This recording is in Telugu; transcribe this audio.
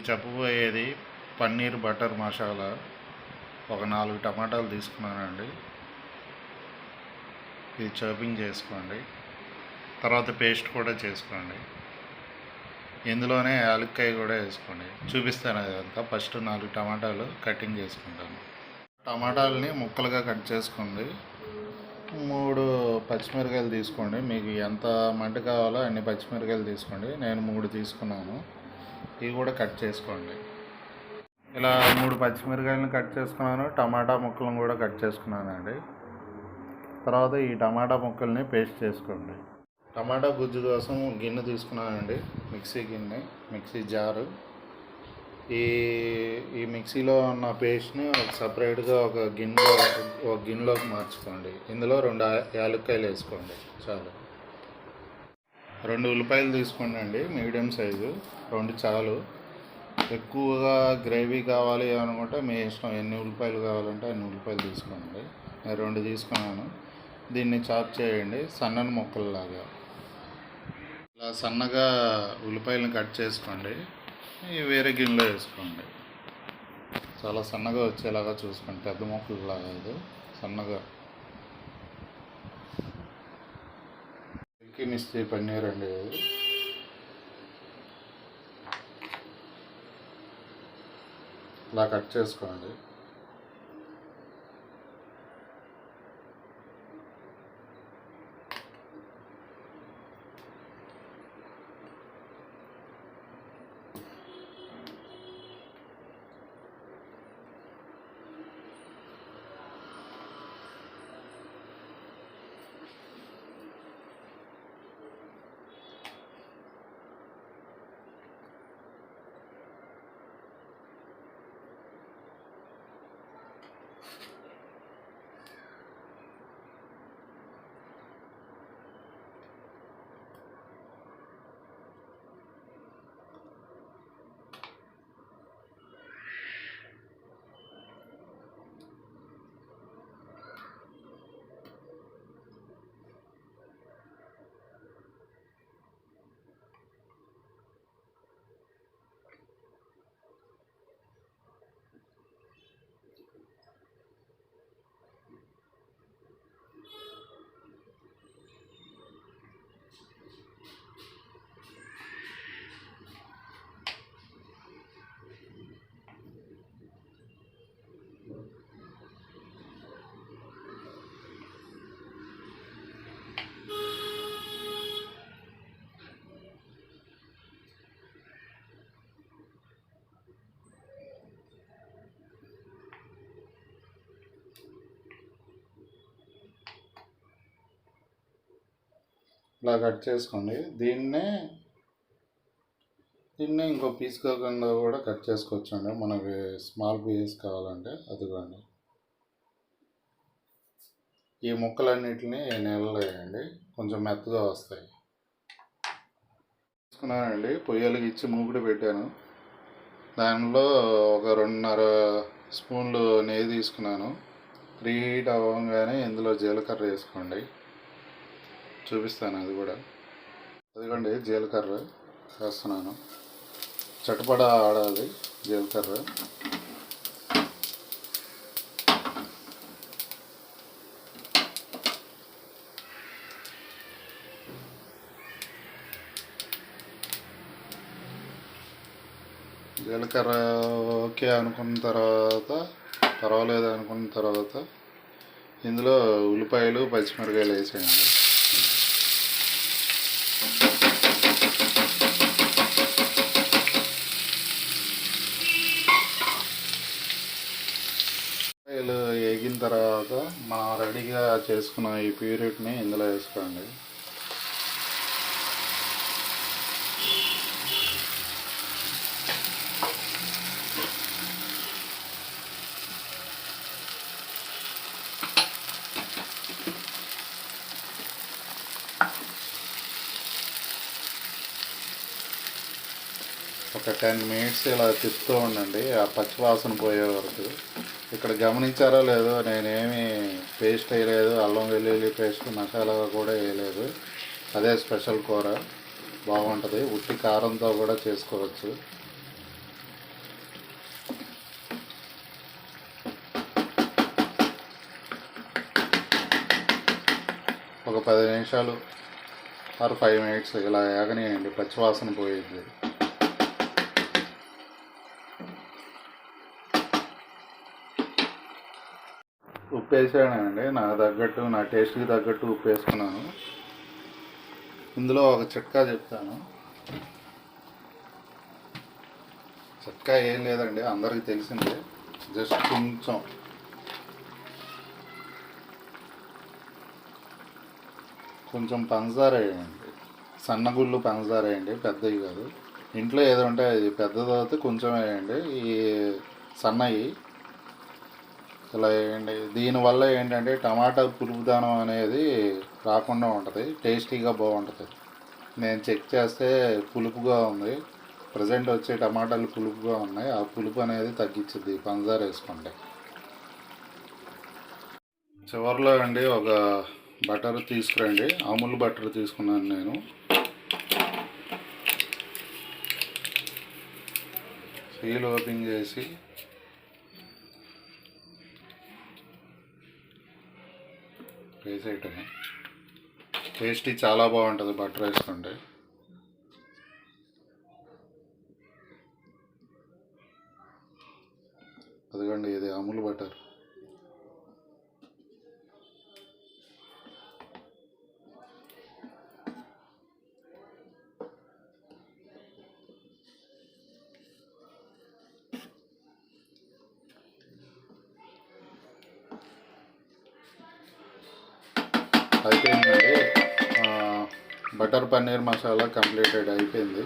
చెప్పబోయేది పన్నీర్ బటర్ మసాలా. ఒక 4 టమాటాలు తీసుకున్నానండి. ఇది చాపింగ్ చేసుకోండి. తర్వాత పేస్ట్ కూడా చేసుకోండి. ఇందులోనే యాలక్కాయ కూడా వేసుకోండి. చూపిస్తాను అదంతా. ఫస్ట్ 4 టమాటాలు కటింగ్ చేసుకుంటాను. టమాటాలని ముక్కలుగా కట్ చేసుకోండి. 3 పచ్చిమిరకాయలు తీసుకోండి. మీకు ఎంత మంట కావాలో అన్ని పచ్చిమిరకాయలు తీసుకోండి. నేను 3 తీసుకున్నాను. ఇవి కూడా కట్ చేసుకోండి. ఇలా 3 పచ్చిమిరకాయలను కట్ చేసుకున్నాను. టమాటా ముక్కలను కూడా కట్ చేసుకున్నానండి. తర్వాత ఈ టమాటా ముక్కల్ని పేస్ట్ చేసుకోండి. టమాటా గుజ్జు కోసం గిన్నె తీసుకున్నానండి. మిక్సీ గిన్నె, మిక్సీ జారు. ఈ మిక్సీలో ఉన్న పేస్ట్ని సపరేట్గా ఒక గిన్నెలోకి మార్చుకోండి. ఇందులో 2 యాలక్కాయలు వేసుకోండి. చాలు. 2 ఉల్లిపాయలు తీసుకోండి అండి, మీడియం సైజు. 2 చాలు. ఎక్కువగా గ్రేవీ కావాలి అనుకుంటే మీ ఇష్టం. ఎన్ని ఉల్లిపాయలు కావాలంటే అన్ని ఉల్లిపాయలు తీసుకోండి. నేను 2 తీసుకున్నాను. దీన్ని చాప్ చేయండి సన్నని ముక్కల్లాగా. ఇలా సన్నగా ఉల్లిపాయలను కట్ చేసుకోండి. ఇవి వేరే గిన్నెలో వేసుకోండి. చాలా సన్నగా వచ్చేలాగా చూసుకోండి. పెద్ద ముక్కలు లాగా సన్నగా. మిల్కీ మిస్టీ పన్నీర్ అండి. ఇలా కట్ చేసుకోండి. ఇలా కట్ చేసుకోండి. దీన్నే ఇంకో పీస్ కాకుండా కూడా కట్ చేసుకోవచ్చండి. మనకి స్మాల్ పీసెస్ కావాలంటే అదిగోండి. ఈ ముక్కలన్నిటిని నీళ్ళలో వేయండి, కొంచెం మెత్తగా వస్తాయి. తీసుకున్నానండి. పొయ్యి వెలిగించి మూకుడు పెట్టాను. దానిలో ఒక 2.5 స్పూన్లు నెయ్యి తీసుకున్నాను. ప్రీహీట్ అవ్వగానే ఇందులో జీలకర్ర వేసుకోండి. చూపిస్తాను అది కూడా. అదిగోండి జీలకర్ర వేస్తున్నాను. చటపడా ఆడాలి జీలకర్ర. జీలకర్ర ఓకే అనుకున్న తర్వాత, పర్వాలేదు అనుకున్న తర్వాత ఇందులో ఉల్లిపాయలు పచ్చిమిరకాయలు వేసేయండి. వేగిన తర్వాత మనం రెడీగా చేసుకున్న ఈ ప్యూరిట్ని ఇందులో వేసుకోండి. ఒక 10 మినిట్స్ ఇలా తిప్పుతూ ఉండండి, ఆ పచ్చివాసన పోయే వరకు. ఇక్కడ గమనించారో లేదో, నేనేమి పేస్ట్ వేయలేదు. అల్లం వెల్లుల్లి పేస్ట్, మసాలా కూడా వేయలేదు. అదే స్పెషల్ కూర. బాగుంటుంది. ఉట్టి కారంతో కూడా చేసుకోవచ్చు. ఒక 10 నిమిషాలు ఆర్ 5 మినిట్స్ ఇలా ఏగనియండి, పచ్చివాసన పోయిద్ది. ఉప్పు వేసానండి, నాకు తగ్గట్టు, నా టేస్ట్కి తగ్గట్టు ఉప్పు వేసుకున్నాను. ఇందులో ఒక చిట్కా చెప్తాను. చిట్కా ఏం లేదండి, అందరికీ తెలిసిందే. జస్ట్ కొంచెం పంచదార వేయండి, సన్నగుళ్ళు పంచదార వేయండి, పెద్దవి కాదు. ఇంట్లో ఏదో ఉంటే అది పెద్దది అయితే కొంచెం వేయండి, ఈ సన్నవి ఇలా వేయండి. దీనివల్ల ఏంటంటే టమాటా పులుపుదనం అనేది రాకుండా ఉంటుంది, టేస్టీగా బాగుంటుంది. నేను చెక్ చేస్తే పులుపుగా ఉంది, ప్రజెంట్ వచ్చే టమాటాలు పులుపుగా ఉన్నాయి. ఆ పులుపు అనేది తగ్గించుద్ది పంచదార వేసుకుంటే. చివరిలో అండి ఒక బటర్ తీసుకురండి, అమూల్ బటర్ తీసుకున్నాను నేను. సీల్ ఓపెన్ చేసి వేసేయటమే. టేస్టీ చాలా బాగుంటుంది బటర్ వేసుకుంటే. అదిగోండి, ఇది అమూల్ బటర్. అయిపోయిందండి, బటర్ పన్నీర్ మసాలా కంప్లీటెడ్ అయిపోయింది.